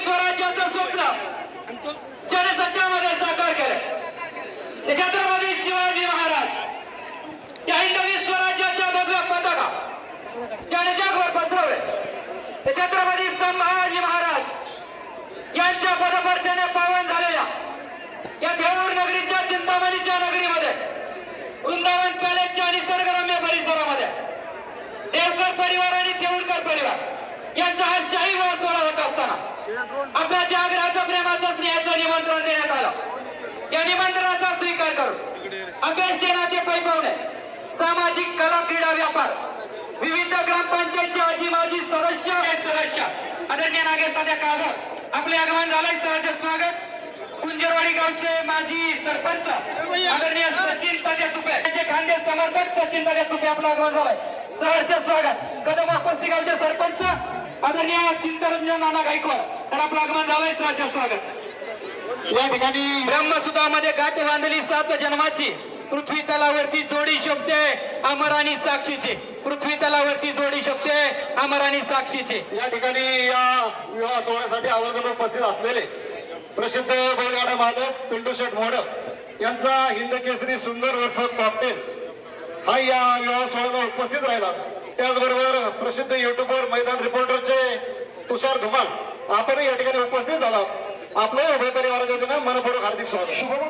स्वराज्याचं स्वप्न जनसत्यामध्ये साकार केलं. छत्रपती शिवाजी महाराज या हिंदवी स्वराज्याच्या भगव्य पताका ज्याने जगभर पसरवले. छत्रपती संभाजी महाराज यांच्या पदपर्शने पावन झालेल्या या देऊर नगरीच्या चिंतामणीच्या नगरीमध्ये वृंदावन पॅलेसच्या निसर्गरम्य परिसरामध्ये देवकर परिवार आणि देऊळकर परिवार यांचा हा शाही विवाह सोहळा होत असताना आपल्या जागराचं प्रेमाचं स्नेहाचं निमंत्रण देण्यात आलं. या निमंत्रणाचा स्वीकार करून अभ्यास नाते पैपवणे सामाजिक कला क्रीडा व्यापार विविध ग्रामपंचायतचे आजी माजी सदस्य आदरणीय नागेश तात्या काळभोर आपले आगमन झालंय. सहर्ष स्वागत. कुंजरवाडी गावचे माजी सरपंच आदरणीय सचिन तात्या तुपे यांचे खांदे समर्थक सचिन तात्या तुपे आपलं आगमन झालंय. सहर्ष स्वागत. कदम आपस्ती गावचे सरपंच आदरणीय चिंतरंजन नाना गायकवाड तर आपलं आगमन झालंय. सहर्ष स्वागत. या ठिकाणी ब्रह्मसुतामध्ये गाठ बांधली 7 जन्माची पृथ्वी तलावरती जोडी शोभते अमर आणि साक्षीची. पृथ्वी तलावरती जोडी शोभते अमर आणि साक्षीची. या ठिकाणी या विवाह सोहळ्यासाठी आवर्जून उपस्थित असलेले प्रसिद्ध बैलगाडा मालक पिंटू शेठ मोडक यांचा हिंद केसरी सुंदर उर्फ कॉकटेल हा या विवाह सोहळ्याला उपस्थित राहिला. त्याचबरोबर प्रसिद्ध युट्यूबवर मैदान रिपोर्टरचे तुषार धुमाळ आपणही या ठिकाणी उपस्थित झाला. आपलं उभय परिवाराच्या वतीनं मनपूर्वक हार्दिक स्वागत.